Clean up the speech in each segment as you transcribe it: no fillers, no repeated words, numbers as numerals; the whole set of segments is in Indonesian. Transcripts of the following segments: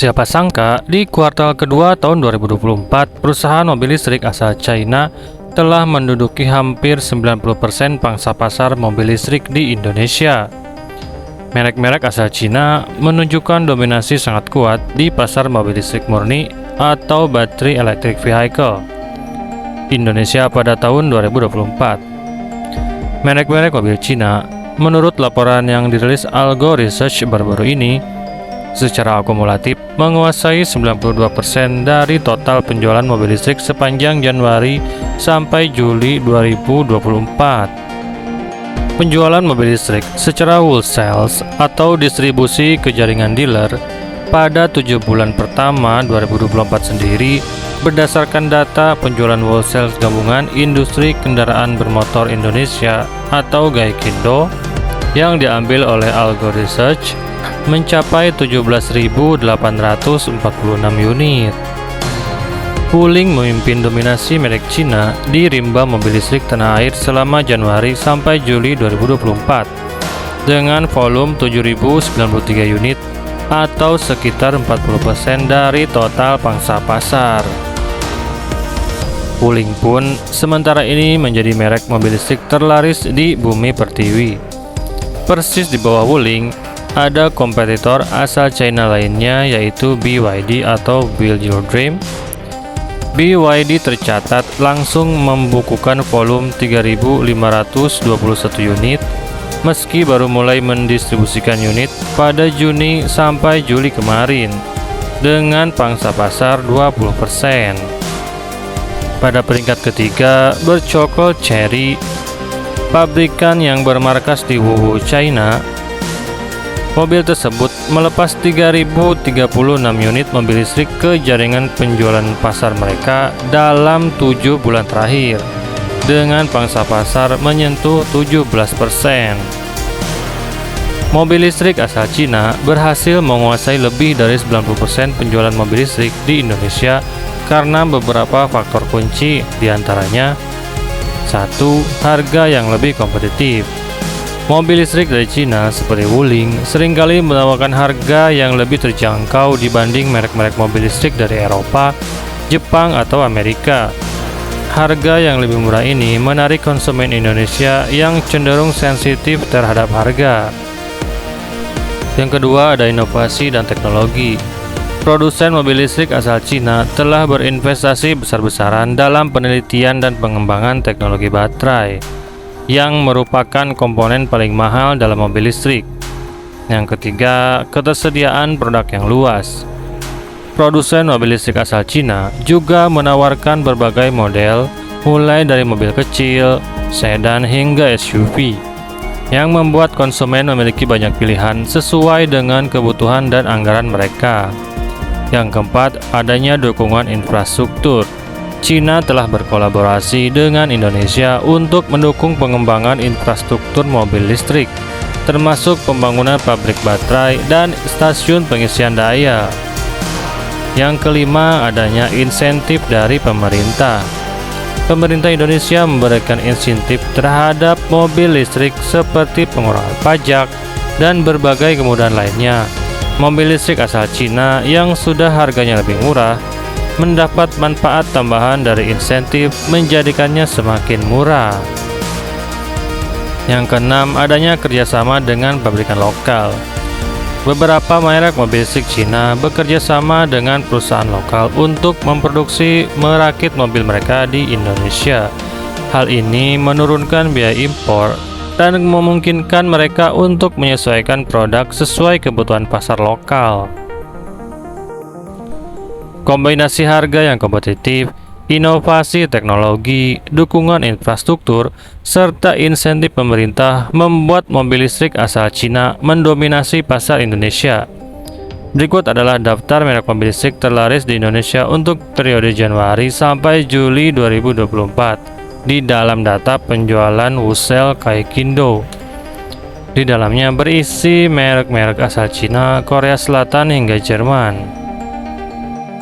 Siapa sangka di kuartal kedua tahun 2024, perusahaan mobil listrik asal China telah menduduki hampir 90% pangsa pasar mobil listrik di Indonesia. Merek-merek asal China menunjukkan dominasi sangat kuat di pasar mobil listrik murni atau battery electric vehicle Indonesia pada tahun 2024. Merek-merek mobil China, menurut laporan yang dirilis Algo Research baru-baru ini, secara akumulatif menguasai 92% dari total penjualan mobil listrik sepanjang Januari sampai Juli 2024. Penjualan mobil listrik secara wholesale atau distribusi ke jaringan dealer pada 7 bulan pertama 2024 sendiri berdasarkan data penjualan wholesale gabungan Industri Kendaraan Bermotor Indonesia atau Gaikindo yang diambil oleh Algo Research mencapai 17.846 unit. Wuling memimpin dominasi merek Cina di rimba mobil listrik tanah air selama Januari sampai Juli 2024 dengan volume 7.093 unit atau sekitar 40% dari total pangsa pasar. Wuling pun sementara ini menjadi merek mobil listrik terlaris di bumi pertiwi. Persis di bawah Wuling ada kompetitor asal China lainnya yaitu BYD atau Build Your Dream. BYD tercatat langsung membukukan volume 3.521 unit meski baru mulai mendistribusikan unit pada Juni sampai Juli kemarin dengan pangsa pasar 20%. Pada peringkat ketiga bercokol Chery, pabrikan yang bermarkas di Wuhu, China. Mobil tersebut melepas 3.036 unit mobil listrik ke jaringan penjualan pasar mereka dalam 7 bulan terakhir, dengan pangsa pasar menyentuh 17%. Mobil listrik asal Cina berhasil menguasai lebih dari 90% penjualan mobil listrik di Indonesia karena beberapa faktor kunci, diantaranya 1. Harga yang lebih kompetitif. Mobil listrik dari Cina seperti Wuling seringkali menawarkan harga yang lebih terjangkau dibanding merek-merek mobil listrik dari Eropa, Jepang, atau Amerika. Harga yang lebih murah ini menarik konsumen Indonesia yang cenderung sensitif terhadap harga. Yang kedua, ada inovasi dan teknologi. Produsen mobil listrik asal Cina telah berinvestasi besar-besaran dalam penelitian dan pengembangan teknologi baterai yang merupakan komponen paling mahal dalam mobil listrik. Yang ketiga, ketersediaan produk yang luas. Produsen mobil listrik asal Cina juga menawarkan berbagai model, mulai dari mobil kecil, sedan hingga SUV, yang membuat konsumen memiliki banyak pilihan sesuai dengan kebutuhan dan anggaran mereka. Yang keempat, adanya dukungan infrastruktur. Cina telah berkolaborasi dengan Indonesia untuk mendukung pengembangan infrastruktur mobil listrik, termasuk pembangunan pabrik baterai dan stasiun pengisian daya. Yang kelima, adanya insentif dari pemerintah. Pemerintah Indonesia memberikan insentif terhadap mobil listrik seperti pengurangan pajak dan berbagai kemudahan lainnya. Mobil listrik asal Cina yang sudah harganya lebih murah mendapat manfaat tambahan dari insentif menjadikannya semakin murah. Yang keenam, adanya kerjasama dengan pabrikan lokal. Beberapa merek mobil listrik Cina bekerja sama dengan perusahaan lokal untuk memproduksi merakit mobil mereka di Indonesia. Hal ini menurunkan biaya impor dan memungkinkan mereka untuk menyesuaikan produk sesuai kebutuhan pasar lokal. Kombinasi harga yang kompetitif, inovasi teknologi, dukungan infrastruktur, serta insentif pemerintah membuat mobil listrik asal Cina mendominasi pasar Indonesia. Berikut adalah daftar merek mobil listrik terlaris di Indonesia untuk periode Januari sampai Juli 2024 di dalam data penjualan wholesale Gaikindo. Di dalamnya berisi merek-merek asal Cina, Korea Selatan hingga Jerman.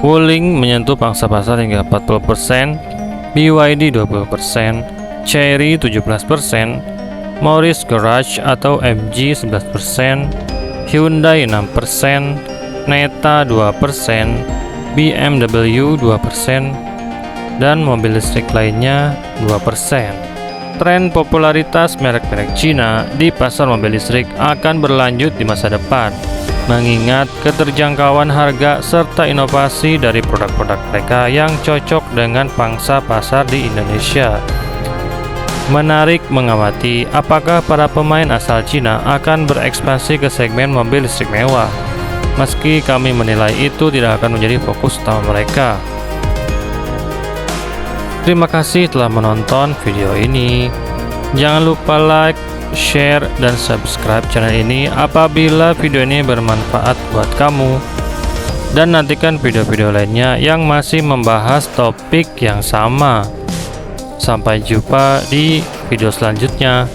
Wuling menyentuh pangsa pasar hingga 40%, BYD 20%, Chery 17%, Morris Garage atau MG 11%, Hyundai 6%, Neta 2%, BMW 2%, dan mobil listrik lainnya 2%. Tren popularitas merek-merek Cina di pasar mobil listrik akan berlanjut di masa depan, mengingat keterjangkauan harga serta inovasi dari produk-produk mereka yang cocok dengan pangsa pasar di Indonesia. Menarik mengamati apakah para pemain asal Cina akan berekspansi ke segmen mobil listrik mewah, meski kami menilai itu tidak akan menjadi fokus utama mereka. Terima kasih telah menonton video ini. Jangan lupa like, share, dan subscribe channel ini apabila video ini bermanfaat buat kamu. Dan nantikan video-video lainnya yang masih membahas topik yang sama. Sampai jumpa di video selanjutnya.